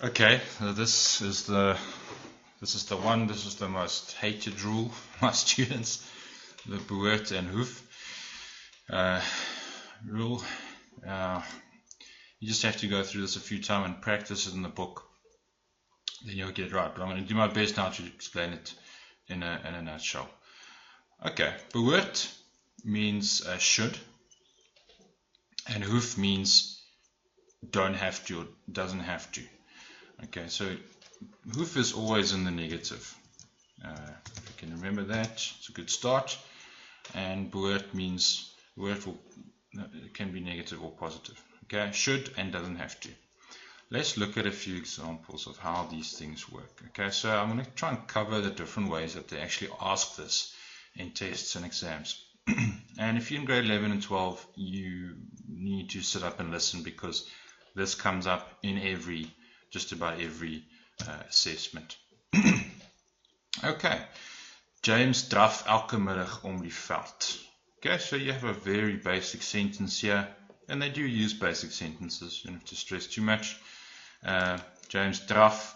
Okay, so this is the most hated rule by students, the Behoort and Hoef rule. You just have to go through this a few times and practice it in the book, then you'll get it right. But I'm going to do my best now to explain it in a nutshell. Okay, Behoort means should, and Hoef means don't have to or doesn't have to. Okay, so Hoef is always in the negative. If you can remember that, it's a good start. And Behoort means it can be negative or positive. Okay, should and doesn't have to. Let's look at a few examples of how these things work. Okay, so I'm going to try and cover the different ways that they actually ask this in tests and exams. And if you're in grade 11 and 12, you need to sit up and listen, because this comes up in just about every assessment. Okay, James draf elke middag om die veld. Okay, so you have a very basic sentence here, and they do use basic sentences, you don't have to stress too much. James draf,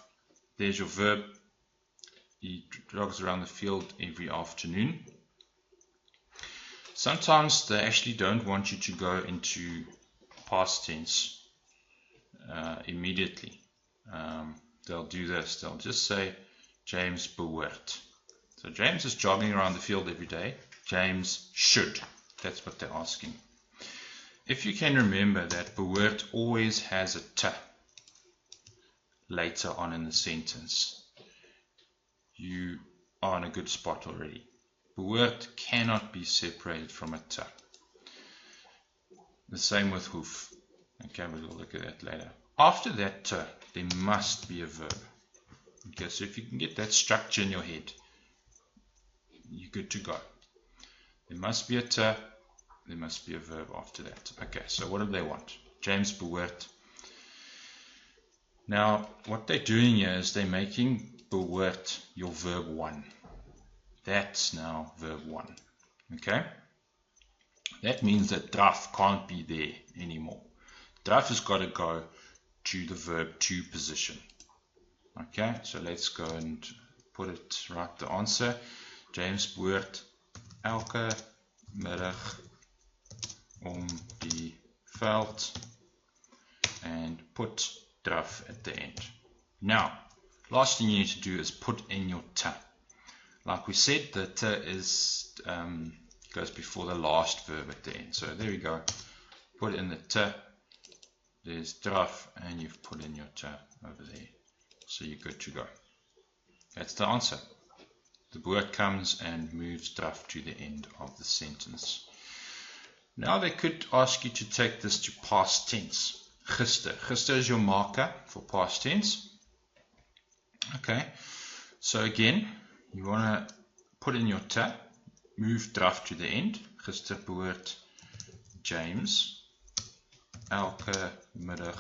there's your verb. He jogs around the field every afternoon. Sometimes they actually don't want you to go into past tense immediately. They'll do this. They'll just say James behoort. So James is jogging around the field every day. James should. That's what they're asking. If you can remember that behoort always has a t later on in the sentence, you are in a good spot already. Behoort cannot be separated from a t. The same with hoef. Okay, we'll look at that later. After that t, there must be a verb. Okay, so if you can get that structure in your head, you're good to go. There must be a t, there must be a verb after that. Okay, so what do they want? James behoort. Now, what they're doing here is they're making behoort your verb 1. That's now verb 1. Okay? That means that draf can't be there anymore. Draf has got to go to the verb 2 position. Okay, so let's go and write the answer. James behoort elke middag om die veld, and put draf at the end. Now, last thing you need to do is put in your t. Like we said, the t is goes before the last verb at the end. So there we go. Put in the t. There's draf, and you've put in your t over there. So you're good to go. That's the answer. The behoort comes and moves draf to the end of the sentence. Now they could ask you to take this to past tense. Gister. Gister is your marker for past tense. Okay. So again, you want to put in your t, move draf to the end. Gister behoort James elke middag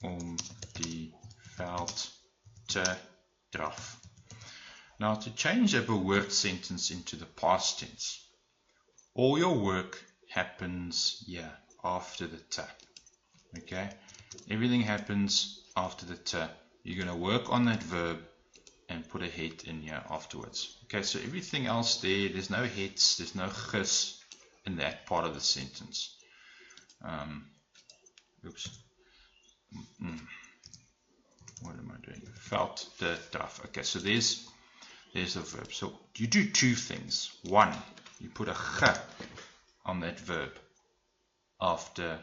om die veld te draf. Now, to change a behoort sentence into the past tense, all your work happens here after the t. Okay, everything happens after the t. You're going to work on that verb and put a het in here afterwards. Okay, so everything else there's no hets, there's no gis in that part of the sentence. Oops. What am I doing? Veld te draf. Okay, so there's the verb. So you do two things. One, you put a g on that verb after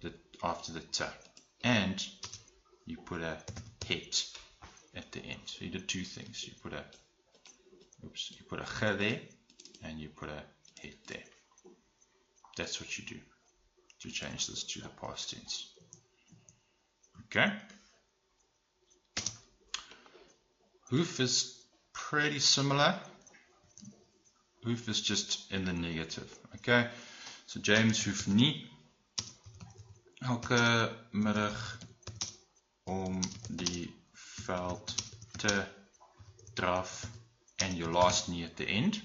the t, and you put a het at the end. So you did two things. You put a g there, and you put a het there. That's what you do to change this to the past tense. Okay. Hoef is pretty similar. Hoef is just in the negative. Okay. So James hoef nie elke middag om die veld te draf, and your last nie at the end.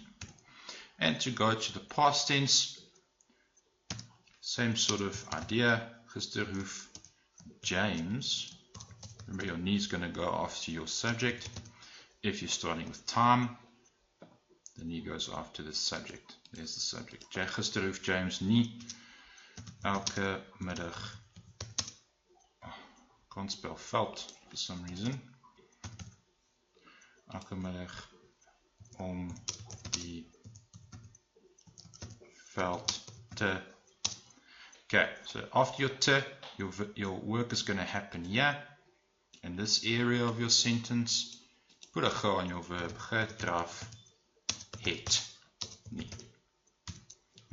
And to go to the past tense, same sort of idea. gister hoef James. Remember, your knee is going to go after your subject. If you're starting with time, the knee goes after the subject. There's the subject. Gister hoef James nie elke middag. Can't spell felt for some reason. Elke middag om die veld te. Okay, so after your te, your work is going to happen here in this area of your sentence. Put a ge on your verb. Getraf het nie.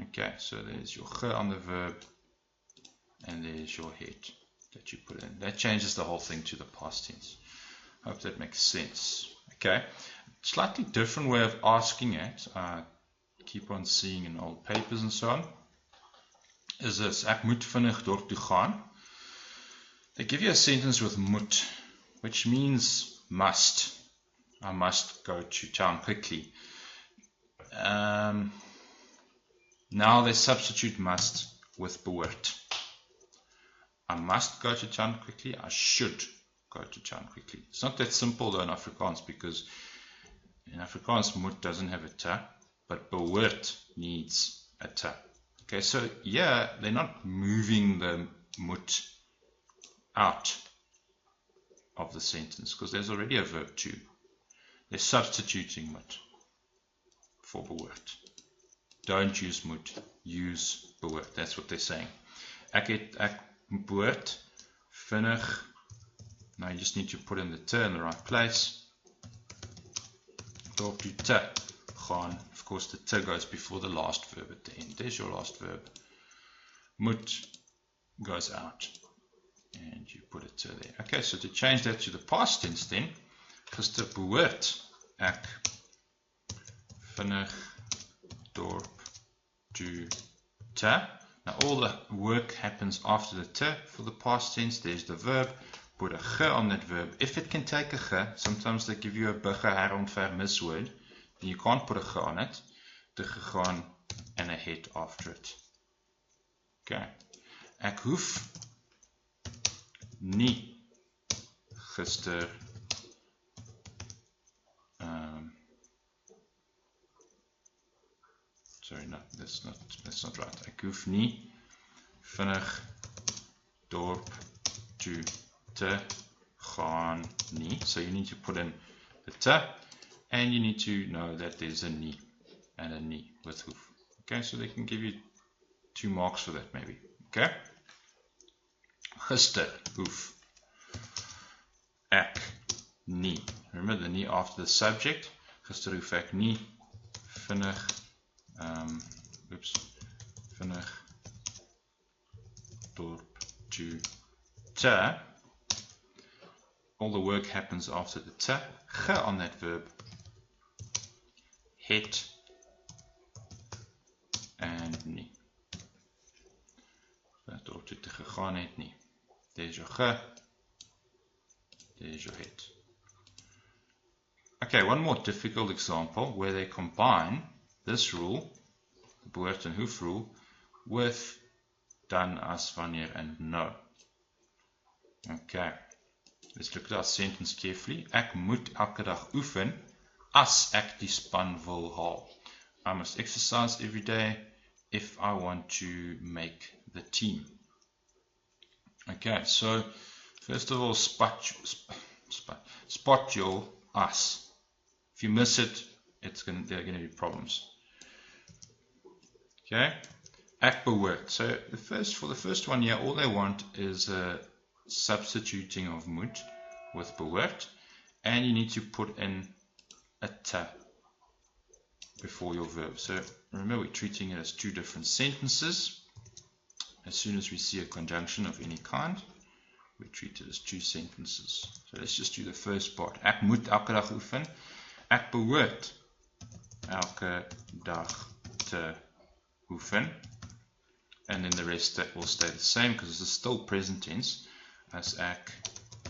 Okay, so there's your ge on the verb, and there's your het that you put in. That changes the whole thing to the past tense. Hope that makes sense. Okay, slightly different way of asking it. Keep on seeing in old papers and so on. Is this, ek moet vinnig dorp toe gaan. They give you a sentence with moet, which means must. I must go to town quickly. Now they substitute must with behoort. I must go to town quickly. I should go to town quickly. It's not that simple though in Afrikaans, because in Afrikaans moet doesn't have a te, but behoort needs a te. Okay, so yeah, they're not moving the moet out of the sentence because there's already a verb to. They're substituting moet for behoort. Don't use moet, use behoort. That's what they're saying. Ek behoort vinnig. Now you just need to put in the te in the right place. Dorp toe te gaan. Of course, the te goes before the last verb at the end. There's your last verb. Moet goes out. And you put a te there. Okay, so to change that to the past tense then, gister behoort ek vinnig dorp toe te. Now all the work happens after the te for the past tense. There's the verb. Put a ge on that verb. If it can take a ge, sometimes they give you a bigge herontfermis word. Then you can't put a ge on it. Te gegaan and a het after it. Okay. Ek hoef nie gister sorry, no, that's not right. Ek hoef nie vinnig dorp toe te gaan nie. So you need to put in the te, and you need to know that there's a nie and a nie with hoef. Okay, so they can give you 2 marks for that maybe. Okay. Gister hoef ek nie. Remember the nie after the subject. Gister hoef ek nie vinnig vinnig dorp toe te. All the work happens after the te. Ge on that verb. Het and nie. Dorp toe te gegaan het nie. There's your ge. There's your het. Okay, one more difficult example where they combine this rule, the Behoort and Hoef rule, with dan, as, wanneer, and no. Okay, let's look at our sentence carefully. Ek moet elke dag oefen as ek die span wil haal. I must exercise every day if I want to make the team. Okay, so first of all, spot your us. If you miss it, there are going to be problems. Okay, ek behoort. So for the first one here, all they want is a substituting of moet with behoort, and you need to put in a te before your verb. So remember, we're treating it as 2 different sentences. As soon as we see a conjunction of any kind, we treat it as 2 sentences. So let's just do the first part. Ek moet elke dag oefen. Ek behoort elke dag te oefen. And then the rest that will stay the same because it's still present tense. As ek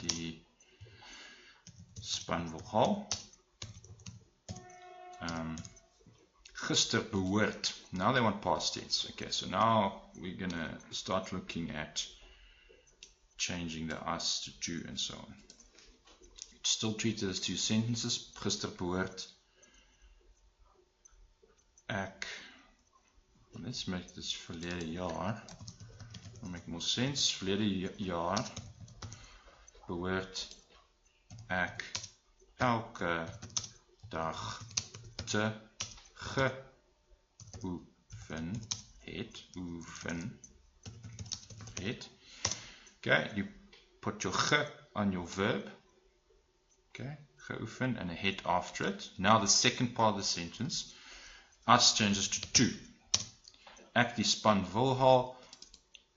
die span wil haal. Gister behoort. Now they want past tense. Okay, so now we're going to start looking at changing the us to to and so on. Still treated as two sentences. Gister behoort ek. Let's make this verlede jaar. It'll make more sense. Verlede jaar behoort ek elke dag te geoefen het. Okay, you put your ge on your verb. Okay, geoefen and a het after it. Now the second part of the sentence, us changes to to. Ek die span wil haal.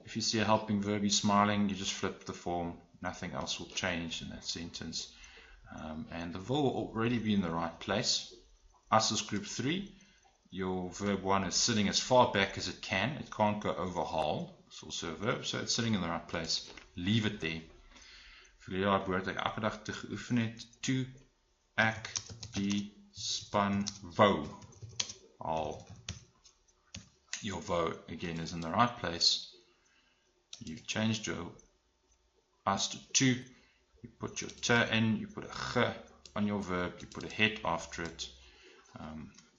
If you see a helping verb, you're smiling, you just flip the form. Nothing else will change in that sentence. And the will already be in the right place. Us is group 3. Your verb 1 is sitting as far back as it can. It can't go over haal. It's also a verb, so it's sitting in the right place. Leave it there. Verlede jaar behoort ek elke dag te geoefen het toe ek die span wou haal. Your wou again is in the right place. You've changed your us to to. You put your te in, you put a ge on your verb, you put a het after it.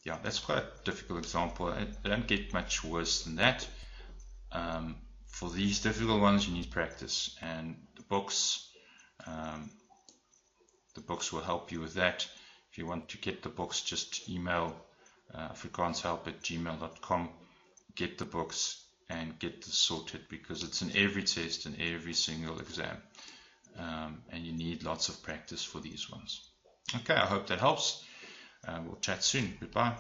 Yeah, that's quite a difficult example. I don't get much worse than that. For these difficult ones, you need practice, and the books will help you with that. If you want to get the books, just email afrikaanshelp@gmail.com. Get the books and get this sorted, because it's in every test and every single exam, and you need lots of practice for these ones. Okay, I hope that helps. We'll chat soon. Goodbye.